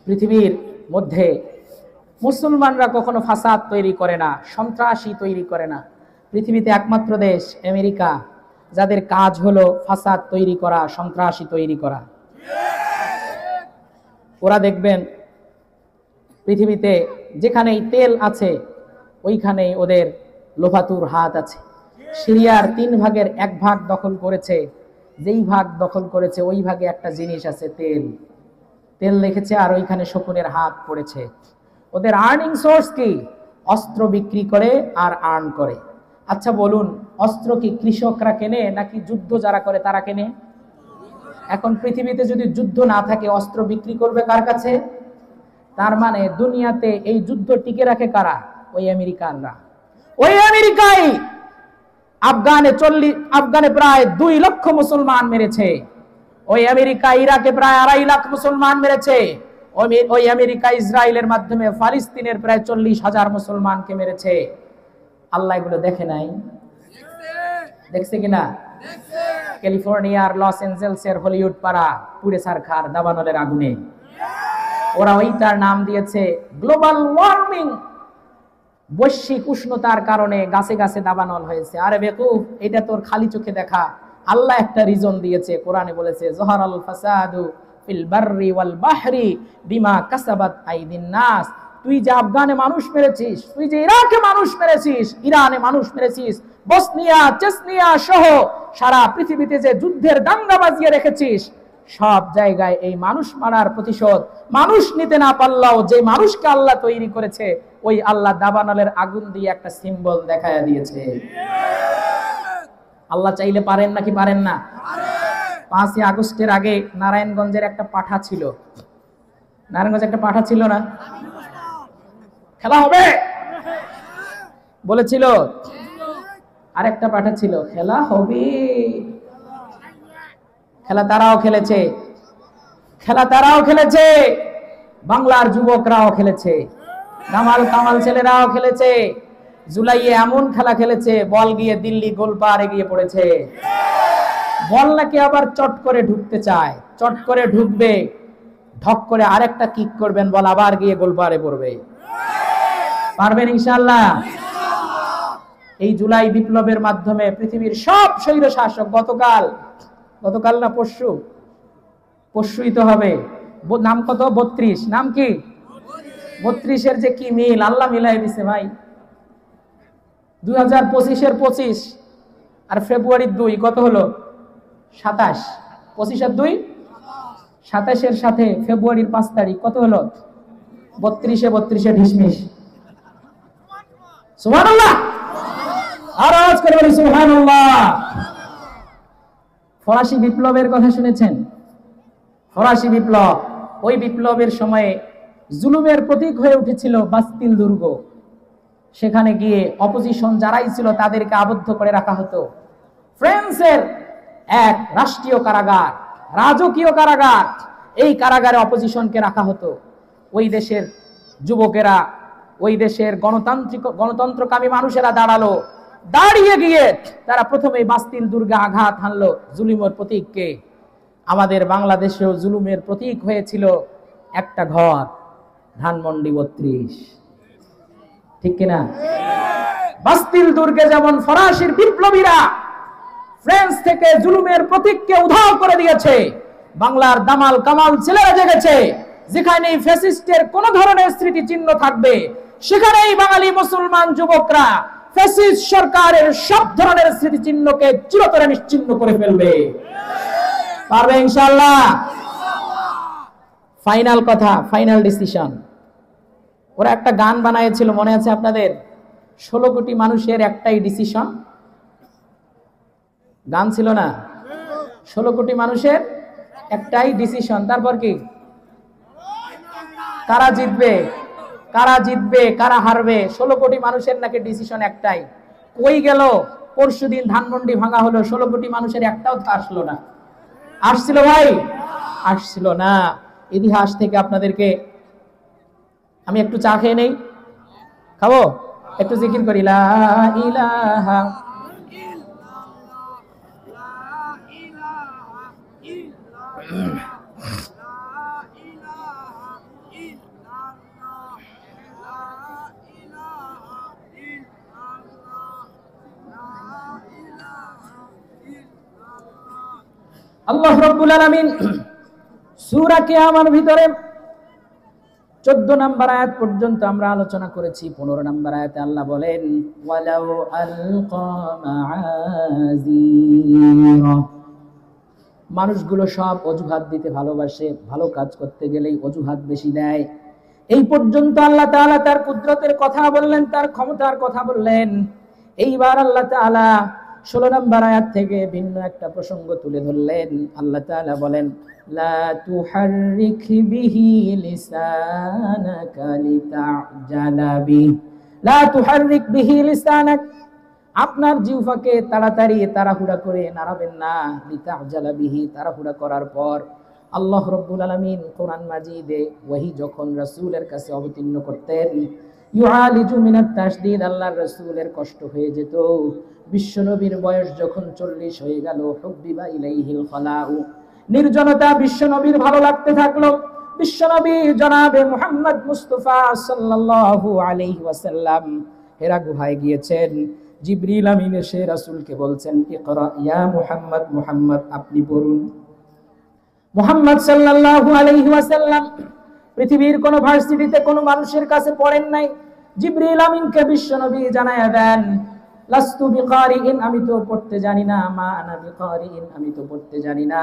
পৃথিবীর মধ্যে মুসলমানরা কখনো ফাসাদ তৈরি করে না, সন্ত্রাসী তৈরি করে না। পৃথিবীতে একমাত্র দেশ আমেরিকা, যাদের কাজ হলো ফাসাদ তৈরি করা, সন্ত্রাসী তৈরি করা। ওরা দেখবেন পৃথিবীতে যেখানেই তেল আছে ওইখানেই ওদের লোফাতুর হাত আছে। সিরিয়ার 3 ভাগের 1 ভাগ দখল করেছে, যেই ভাগ দখল করেছে ওই ভাগে একটা জিনিস আছে, তেল। তেল রেখেছে আর ওইখানে শকুনের হাত পড়েছে। ওদের আর্নিং সোর্স কি? অস্ত্র বিক্রি করে আর আর্ন করে। আচ্ছা বলুন, অস্ত্র কি কৃষকরা কেনে নাকি যুদ্ধ যারা করে তারা কেনে? এখন পৃথিবীতে যদি যুদ্ধ না থাকে অস্ত্র বিক্রি করবে কার কাছে? তার মানে দুনিয়াতে এই যুদ্ধ টিকে রাখে কারা? ওই আমেরিকানরা। ওই আমেরিকাই আফগানে প্রায় 2 লক্ষ মুসলমান মেরেছে। ওই আমেরিকা ইরাকে প্রায় 2.5 লাখ মুসলমান মেরেছে। ওই আমেরিকা ইসরায়েলের মাধ্যমে ফিলিস্তিনের প্রায় 40,000 মুসলমানকে মেরেছে। আল্লাহ এগুলো দেখে নাই? দেখছে কিনা? ক্যালিফোর্নিয়ার লস এঞ্জেলসের হলিউড পাড়া পুড়ে ছারখার দাবানলের আগুনে। ওরা ওইটার নাম দিয়েছে গ্লোবাল ওয়ার্মিং। বৈশ্বিক উষ্ণতার কারণে গাছে গাছে দাবানল হয়েছে। আরে বেকুফ, এটা তোর খালি চোখে দেখা। আল্লাহ একটা রিজন দিয়েছে, কোরআনে বলেছে জহারাল ফাসাদু ফিল বাররি ওয়াল বাহরি বিমা কাসাবাত আইদিন নাস। তুই যে আফগানে মানুষ মেরেছিস, তুই যে ইরাকে মানুষ মেরেছিস, ইরানে মানুষ মেরেছিস, বসনিয়া চেচনিয়া সহ সারা পৃথিবীতে যে যুদ্ধের দাঙ্গা বাজিয়ে রেখেছিস, সব জায়গায় এই মানুষ মারার প্রতিশোধ মানুষ নিতে না পারলেও যে মানুষকে আল্লাহ তৈরি করেছে ওই আল্লাহ দাবানলের আগুন দিয়ে একটা সিম্বল দেখায়া দিয়েছে। আল্লাহ চাইলে পারেন নাকি পারেন না? 5ই আগস্টের আগে নারায়ণগঞ্জের একটা পাঠা ছিল। নারায়ণগঞ্জে একটা পাঠা ছিল না? খেলা হবে বলেছিল। আরেকটা পাঠা ছিল, খেলা হবে। খেলা তারাও খেলেছে, খেলা তারাও খেলেছে, বাংলার যুবকরাও খেলেছে, গামাল কামাল ছেলেরাও খেলেছে। জুলাইয়ে এমন খেলা খেলেছে, বল গিয়ে দিল্লি গোলপাড়ে গিয়ে পড়েছে। বল নাকি আবার চট করে ঢুকতে চায়, চট করে ঢুকবে, ঢক করে আরেকটা কিক করবেন, বল আবার গিয়ে গোলপাড়ে পড়বে। পারবেন ইনশাআল্লাহ? এই জুলাই বিপ্লবের মাধ্যমে পৃথিবীর সব স্বৈর শাসক গতকাল না পরশুই তো হবে, নাম কত? 32। নাম কি? 32-এর যে কি মিল, আল্লাহ মিলাই দিছে ভাই। 2025-এর 25 আর ফেব্রুয়ারির 2 কত হলো? 27। 25-এর 2 27-এর সাথে ফেব্রুয়ারির 5 তারিখ কত হলো? 32-এ ঢিসমিস। সুবহানাল্লাহ, আওয়াজ করে বলি সুবহানাল্লাহ। ফরাসি বিপ্লবের কথা শুনেছেন? ফরাসি বিপ্লব, ওই বিপ্লবের সময়ে জুলুমের প্রতীক হয়ে উঠেছিল বাস্তিল দুর্গ। সেখানে গিয়ে অপোজিশন যারাই ছিল তাদেরকে আবদ্ধ করে রাখা হতো। ফ্রান্সের এক রাষ্ট্রীয় কারাগার, রাজকীয় কারাগার, এই কারাগারে অপোজিশনকে রাখা হতো। ওই দেশের যুবকেরা, ওই দেশের গণতন্ত্রকামী মানুষেরা দাঁড়িয়ে গিয়ে তারা প্রথমেই বাস্তিল দুর্গে আঘাত হানলো জুলুমের প্রতীককে। আমাদের বাংলাদেশেও জুলুমের প্রতীক হয়েছিল একটা ঘর, ধানমন্ডি 32। ঠিক কিনা? বাস্তিল দুর্গে যেমন ফরাসির বিপ্লবীরা ফ্রান্স থেকে জুলুমের প্রতীককে উধাও করে দিয়েছে, বাংলার দামাল কামাল ছেলেরা জেগেছে। যেখানেই ফ্যাসিস্টের কোন ধরনের স্মৃতিচিহ্ন থাকবে সেখানেই বাঙালি মুসলমান যুবকরা ফ্যাসিস্ট সরকারের সব ধরনের স্মৃতিচিহ্নকে চিরতরে নিশ্চিহ্ন করে ফেলবে। পারবে ইনশাআল্লাহ? ফাইনাল কথা, ফাইনাল ডিসিশন। ওরা একটা গান বানিয়েছিল, মনে আছে আপনাদের? 16 কোটি মানুষের একটাই ডিসিশন। গান ছিল না? 16 কোটি মানুষের একটাই ডিসিশন। তারপর কি? কারা জিতবে, কারা হারবে, 16 কোটি মানুষের নাকি ডিসিশন একটাই। কই গেল? পরশুদিন ধানমন্ডি ভাঙা হলো, 16 কোটি মানুষের একটাও তো আসলো না। আসছিল ভাই? আসছিল না। ইতিহাস থেকে আপনাদেরকে আমি একটু চা খেয়ে নেই, খাবো? একটু জিকির করি, লা ইলাহা আল্লাহ রাব্বুল আলামিন সূরা কিয়ামার ভিতরে 14 নম্বর আয়াত পর্যন্ত আমরা আলোচনা করেছি। 15 নম্বর আয়াতে আল্লাহ বলেন ওয়ালাউ আলকা মাআযীরা, মানুষগুলো সব অজুহাত দিতে ভালোবাসে, ভালো কাজ করতে গেলেই অজুহাত বেশি দেয়। এই পর্যন্ত আল্লাহ তাআলা তার কুদরতের কথা বললেন, তার ক্ষমতার কথা বললেন। এইবার আল্লাহ তাআলা 16 নম্বর আয়াত থেকে ভিন্ন একটা প্রসঙ্গ তুলে ধরলেন। আল্লাহ তাআলা বলেন লা তুহাররিক বিহি লিসানাকা লিতা'জালা বিহি, লা তুহাররিক বিহি লিসানাক, আপনার জিহ্বাকে তাড়াহুড়া করে নাড়াবেন না। লিতা'জালা বিহি, তাড়াহুড়া করার পর আল্লাহ রাব্বুল আলামিন কোরআন মাজিদে ওহী যখন রাসূলের কাছে অবতীর্ণ করতেন, ইউআলিজু মিনাত তাশদীদ, আল্লাহর রাসূলের কষ্ট হয়ে যেত। বিশ্বনবীর বয়স যখন 40 হয়ে গেল, হুব্বিবা ইলাইহিল খালাউ, নির্জনতা বিশ্বনবীর ভালো লাগতে থাকলো। বিশ্বনবী জনাবে মুহাম্মদ মুস্তাফা সাল্লাল্লাহু আলাইহি ওয়াসাল্লাম হেরা গুহায় গিয়েছেন। জিবরিল আমিন এসে রাসূলকে বলছেন ইকরা ইয়া মুহাম্মদ, মুহাম্মদ আপনি পড়ুন। মুহাম্মদ সাল্লাল্লাহু আলাইহি ওয়াসাল্লাম পৃথিবীর কোন ভার্সিটিতে কোন মানুষের কাছে পড়েন নাই। জিবরিল আমিনকে বিশ্বনবী জানায়া দেন লাস্তু বিকারিইন, আমি তো পড়তে জানি না। মা আনা বিকারিইন, আমি তো পড়তে জানি না।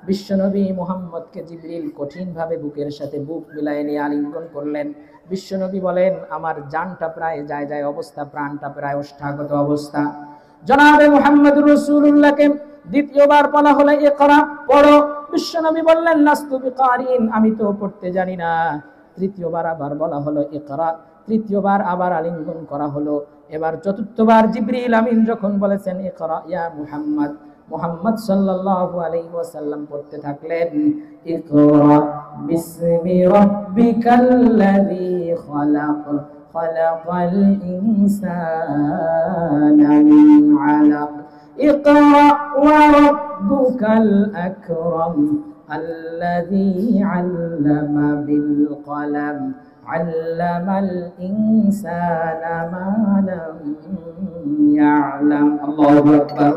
বিশ্বনবী মুহাম্মদকে জিবরিল কঠিন ভাবে বুকের সাথে বুক মিলায়ে নিয়ে আলিঙ্গন করলেন। বিশ্বনবী বলেন আমার জানটা প্রায় যায় অবস্থা, প্রাণটা প্রায় ওষ্ঠাগত অবস্থা। জনাবে মুহাম্মদুর রাসূলুল্লাহকে দ্বিতীয়বার বলা হলো ইকরা, পড়ো। বিশ্বনবী বললেন লাস্তু বিকারিইন, আমি তো পড়তে জানি না। তৃতীয়বার আবার বলা হলো ইকরা, তৃতীয়বার আবার আলিঙ্গন করা হলো। এবার চতুর্থবার জিবরিল আমিন যখন বলেছেন ইকরা ইয়া মুহাম্মদ, মুহাম্মদ সাল্লাল্লাহু আলাইহি ওয়াসাল্লাম পড়তে থাকলেন ইকরা বিসমি রাব্বিকাল্লাযী খালাক, খালাকাল ইনসানা মিন আলাক, ইকরা ওয়া রাব্বুকাল আকরাম আল্লাযী আল্লামা বিল কলম আল্লামাল ইনসানা মা লাম ইয়ালাম। আল্লাহু আকবার।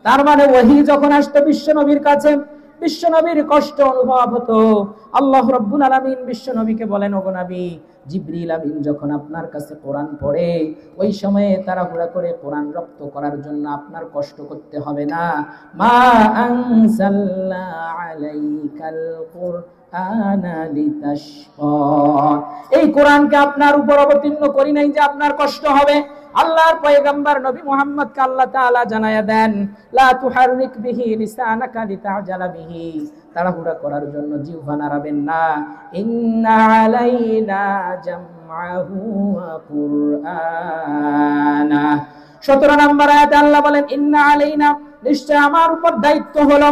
তার মানে ওহী যখন আসতো বিশ্বনবীর কাছে, বিশ্বনবীর কষ্ট অনুভব হতো। আল্লাহ রাব্বুল আলামিন বিশ্বনবীকে বলেন ওগো নবী, জিবরিল আমিন যখন আপনার কাছে কোরআন পড়ে ওই সময়ে তাড়াহুড়া করে কোরআন রপ্ত করার জন্য আপনার কষ্ট করতে হবে না। মা আনজালনা আলাইকাল কুরআনা লিতাশকা, এই কোরআনকে আপনার উপর অবতীর্ণ করি নাই যে আপনার কষ্ট হবে। আল্লাহর পয়গম্বর নবী মুহাম্মদকে আল্লাহ তাআলা জানায়া দেন লা তুহাররিক বিহি লিসানাকা লিতা'জালা বিহি, তাড়াহুড়া করার জন্য জিহ্বা নাড়াবেন না। ইন্না আলাইনা জামআহু ওয়া কুরআনা। 17 নম্বর আয়াতে আল্লাহ বলেন ইন্না আলাইনা, নিশ্চয় আমার উপর দায়িত্ব হলো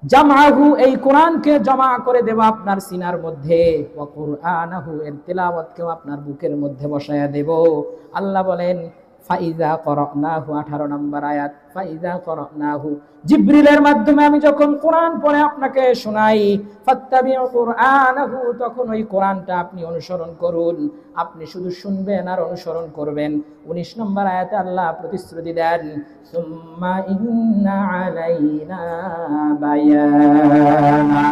জামআহু, এই কোরআনকে জমা করে দেব আপনার সিনার মধ্যে, ওয়া কুরআনাহু, এর তেলাওয়াতকেও আপনার বুকের মধ্যে বসায়া দেব। আল্লাহ বলেন ফাইজা করানাহু, 18 নম্বর আয়াত, ফাইজা করানাহু, জিবরিলের মাধ্যমে আমি যখন কোরআন পড়ে আপনাকে শোনাই, ফাত্তাবিউ কুরআনাহু, তখন ওই কোরআনটা আপনি অনুসরণ করুন। আপনি শুধু শুনবেন আর অনুসরণ করবেন। 19 নম্বর আয়াতে আল্লাহ প্রতিশ্রুতি দেন সুম্মা ইন্না আলাইনা বায়ানা,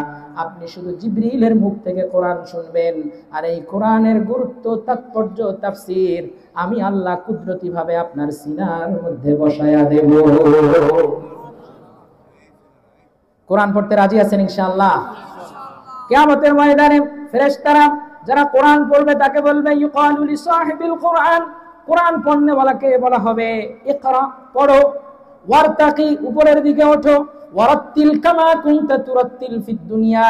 আপনি শুধু জিবরিলের মুখ থেকে কোরআন শুনবেন আর এই কোরআনের গুরুত্ব, তাৎপর্য, তাফসীর আমি আল্লাহ কুদরতি ভাবে আপনার সিনার মধ্যে বসায়া দেব। কোরআন পড়তে রাজি আছেন ইনশাআল্লাহ? কিয়ামতের ময়দানে ফেরেশতারা যারা কোরআন পড়বে তাকে বলবে ইউকালু লিসাহিবিল কোরআন, কোরআন পড়নেওয়ালাকে বলা হবে ইকরা, পড়ো, ওয়ারতাকি, উপরের দিকে ওঠো, ওয়ারাত্তিল কামা কুনতা তুরাত্তিল ফিদ দুনিয়া,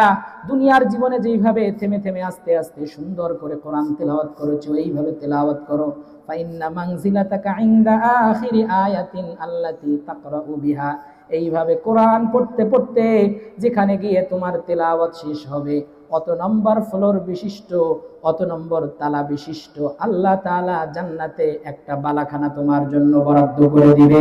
দুনিয়ার জীবনে যেইভাবে থেমে থেমে আস্তে আস্তে সুন্দর করে কোরআন তেলাওয়াত করেছো এইভাবে তেলাওয়াত করো। ফাইন্না মানজিলাতাকা ইনদা আখিরি আয়াতিন আল্লাতী তাকরাউ বিহা, এইভাবে কোরআন পড়তে পড়তে যেখানে গিয়ে তোমার তেলাওয়াত শেষ হবে অত নম্বর ফ্লোর বিশিষ্ট, অত নম্বর তালা বিশিষ্ট আল্লাহ তাআলা জান্নাতে একটা বালাখানা তোমার জন্য বরাদ্দ করে দিবে।